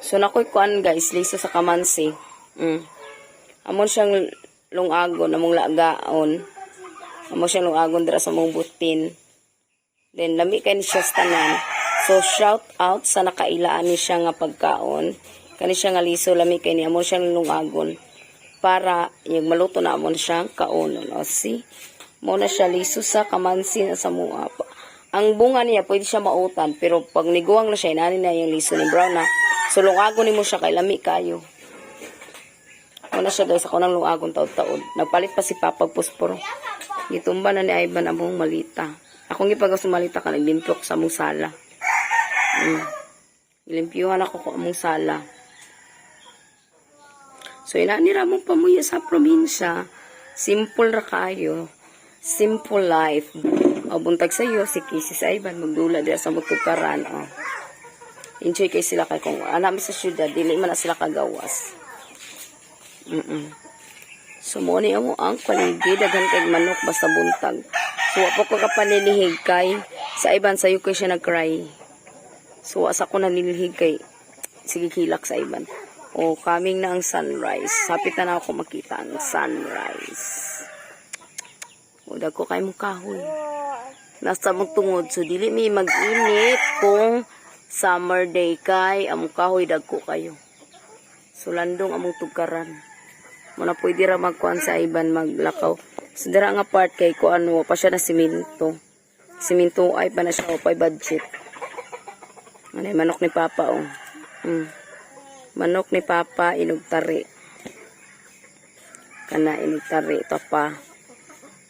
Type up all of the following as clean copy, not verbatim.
So nakoy kuan guys, liso sa kamansi. Amon siyang lungagon, among lagaon. Amon siyang lungagon dira sa mong butin. Then lami kay ni siya tanan. So shout out sa nakailaan ni siya nga pagkaon. Kani siya nga liso lami kay ni amon siyang lungagon para yung maluto na amon siyang kaonon. O see? Mo na siya liso sa kamansi na sa mua. Ang bunga niya pwede siya mautan pero pag niguwang na siya inani na yung liso ni brown na. So lungagon nimo siya kay lami kayo. Muna siya guys, ako nang lungagon taod-taod. Nagpalit pa si Papa pusporo. Gitumba na ni Ivan among malita. Akong gipagaw sa malita ka naglimpyo ko sa among sala. Ilimpyuhan ako ko among sala. So inanira mong pamuya sa probinsya. Simple ra kayo. Simple life. O buntag sa iyo si Kisses Ivan magdula dira sa mutukaran. O. Enjoy kay sila kay kung alam sa syudad dili man na sila kagawas. So mo ni amo ang paligid daghan kay manok basta buntag. So wa ko kapanilihig kay sa Ivan sayo kay siya nagcry. So asa ko nanilihig kay sige hilak sa Ivan. O coming na ang sunrise. Sapit na ako makita ang sunrise. O dagko kay mo kahoy. Nasa mong tungod so dili mi mag-init kung summer day kay among kahoy dagko kayo. So landong among tugkaran. Muna pwede ra magkuan sa Ivan maglakaw. So dira nga part kay ko ano pa siya na simento. Simento ay pa na siya o pay budget. Ano manok ni Papa oh. Manok ni Papa inugtari. Kana inugtari ito pa.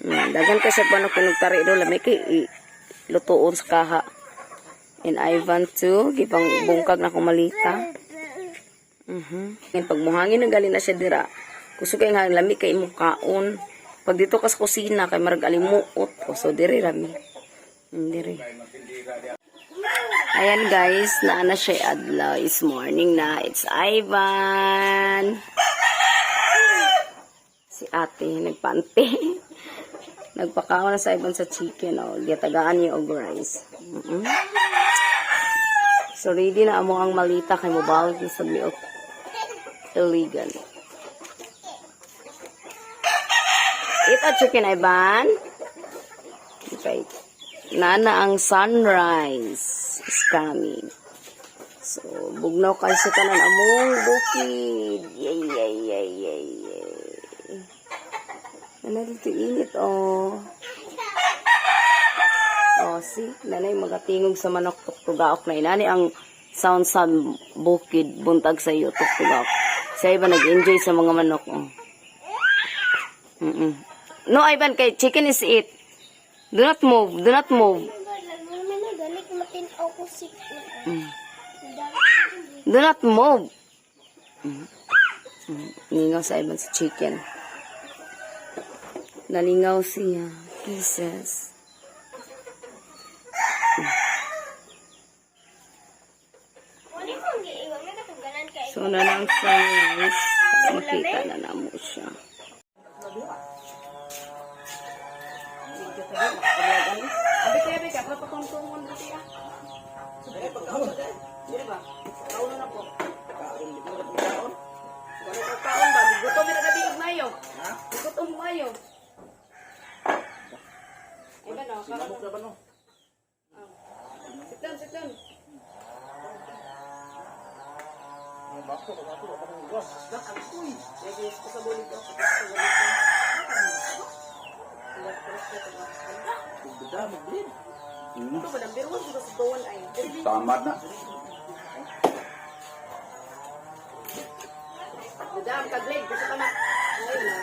Dagan ka siya manok inugtari do lami kay lutuon sa kaha. And Ivan too gipang bungkag na kumalita. Ngayon pag muhangin nagali na siya dira. Gusto kay nga lami kay imong kaon. Pag dito ka sa kusina kay marag alimuot. O so diri rami. Diri. Ayan guys, naana siya adlaw. It's morning na. It's Ivan. Si ate nagpante. Nagpakaon na sa Ivan sa chicken. O, gatagaan niya og rice. So ready na amo ang malita kay mobile sa milk. Illegal. Eat a chicken, Ivan. Okay. Nana ang sunrise is coming. So, bugnaw kayo sa tanan among bukid. Yay, yay, yay, yay, yay. Nana dito init, oh. Oh, see? Nanay magatingog sa manok tuktugaok na inani ang sound sa bukid buntag sa iyo tuktugaok. Sa Ivan nag-enjoy sa mga manok, oh. No, Ivan, kay chicken is it. Do not move. Do not move. Do not move. Nalingaw sa Ivan sa chicken. Nalingaw siya. Pieces. So, nanang sunrise. Makita na namo siya. Abi ka, papatungtungon dito ya. Sige, pagkaon. Dire ba? Kaon na po. Kaon dito na pagkaon. Wala ka kaon ba? Gutom na gabi mayo. Ha? Gutom mayo. Ay ba no? Kaon na ba no? Sit down, sit down. Bakso, boss. Uy, lagi ko sa bulit ko. Beda maglin. Ito ba nang biruan sudah sa tuwan ay. Tamad na. Beda ang kaglig kasi ka na. Ngayon na.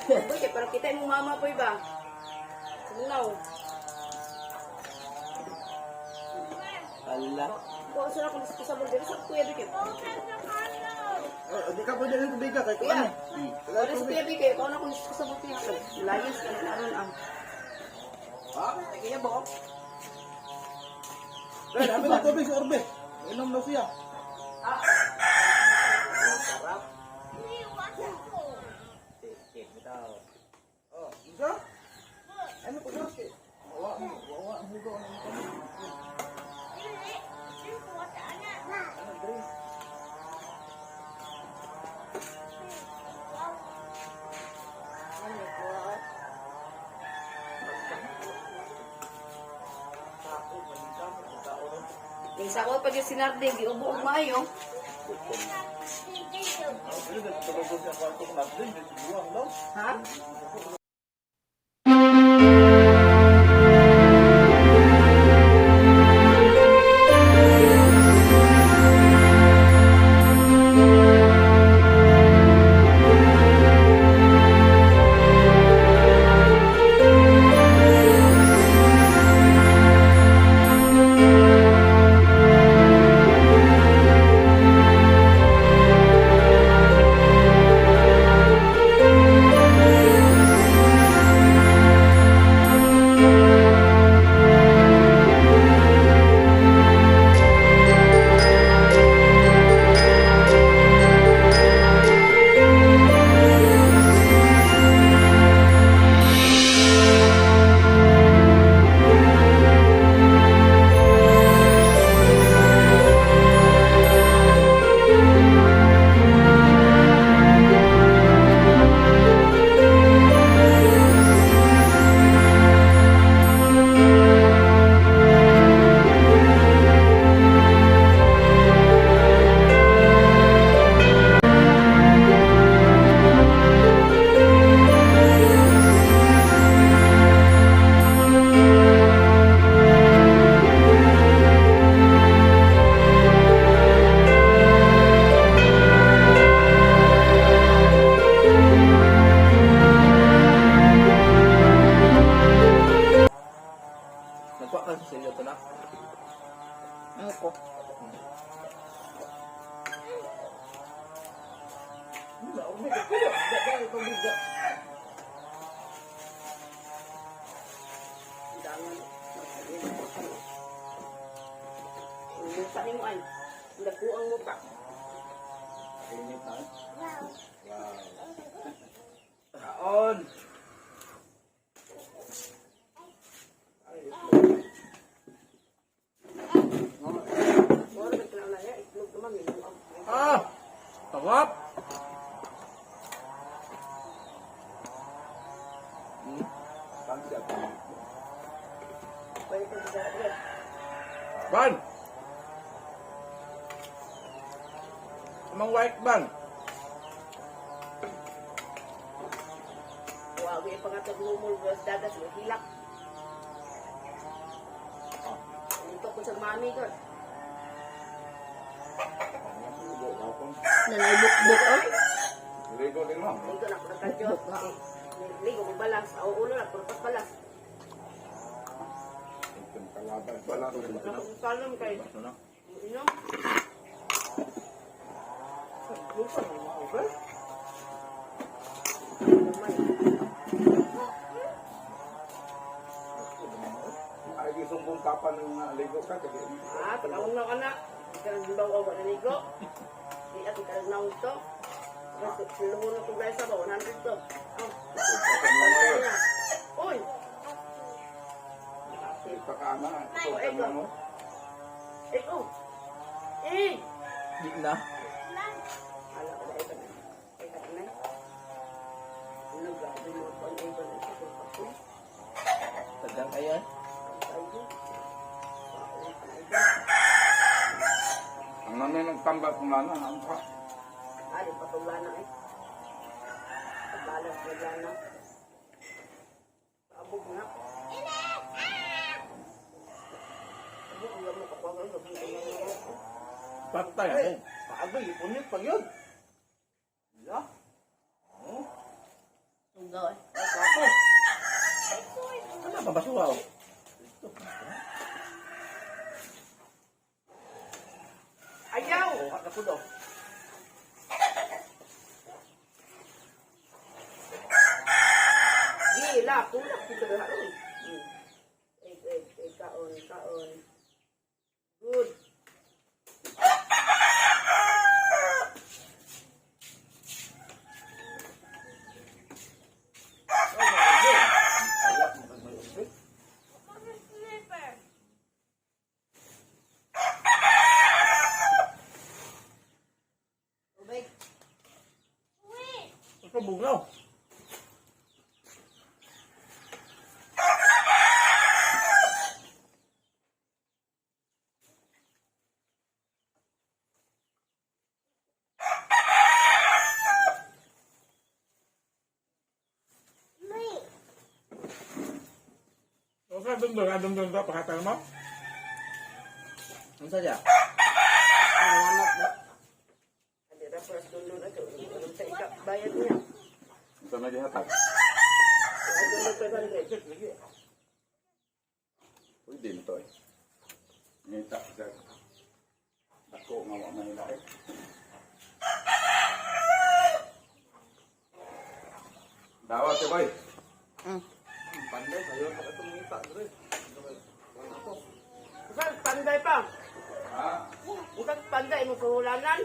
Uy, pero kita yung mama po iba. Sunaw. Allah. Kung saan ako gusto sa bulit, sa kuya dikit. Di ka pwede rin tubig ka kahit ano. Wala sa kuya dikit, kung ako gusto sa bulit. Layas ka na naroon ang. Ha? Kaya ba? Eh, dami na tubig sa orbe. Inom na siya. Sarap. Oh, isa? Ano ko na? Wawa, ang hugaw. Yung sa ko pag yung sinarding, giubo og maayo. Ano na tulog ko sa kwarto ko na din, buwang daw. Ha? Nagwa ka sa silyo to na. Ano ko? Wala, oh my God, kuya. Dahil ito biga. Muka ni mo ay. Laku ang muka. Init na. Wow. Kaon. Wala ba kailangan na yan? Itlog naman. Ah! Tawap! Pansi ako. Pwede ko sa akin. Ban! Amang white ban. Huwag yung pangatag lumul. Buwas dagas. Hilak. Ito ko sa mami ko. Nanaybuk-buk oh. Ligo din mo. Ligo na pura kadyo. Ligo mo balas. Ako ulo na pura balas. Itong kalaban pala. Ako salam kay. Ano? Inom. Lupa mo ako ba? Ay, gisumbong kapan ng ligo ka. Pagkawang na ka na. Ikaw di ba ako na ligo? Di at ikaw na ito. Siluhon na ito guys sa ba? 100 to. Uy! Pagkama. Ikaw. Ikaw. Eh! Di na. Ala ko na ito na. Ito na. Nagagawa mo ito ang ito na ito. Tagang ayan. Ang nanay nagtambal kung lana. Ang pa. Di patula na eh. Pagbalas na lana. Abog na. Abog na mo kapag ang gabi na. Patay mo. Paagay, ipunit pa yun. Wala. Oh. Tunggaw eh. Ay, kapo. Ano ba basura o? Ayaw! Oh, ako daw. Gila, tulak dito na haroy. Kaon, kaon. Good. Dum-dum ba? Pakatang mo? Ano sadya? Salamat ba? Adi ra pras dulo na to. Anong sa ika bayad niya? Ito na gihatag. Pwede na to eh. Ngita sa ako nga wala na nila eh. Dawat eh boy. Panday, sayo pa ka tumita. Saan panday pa? Ha? Bukan panday mo kahulanan.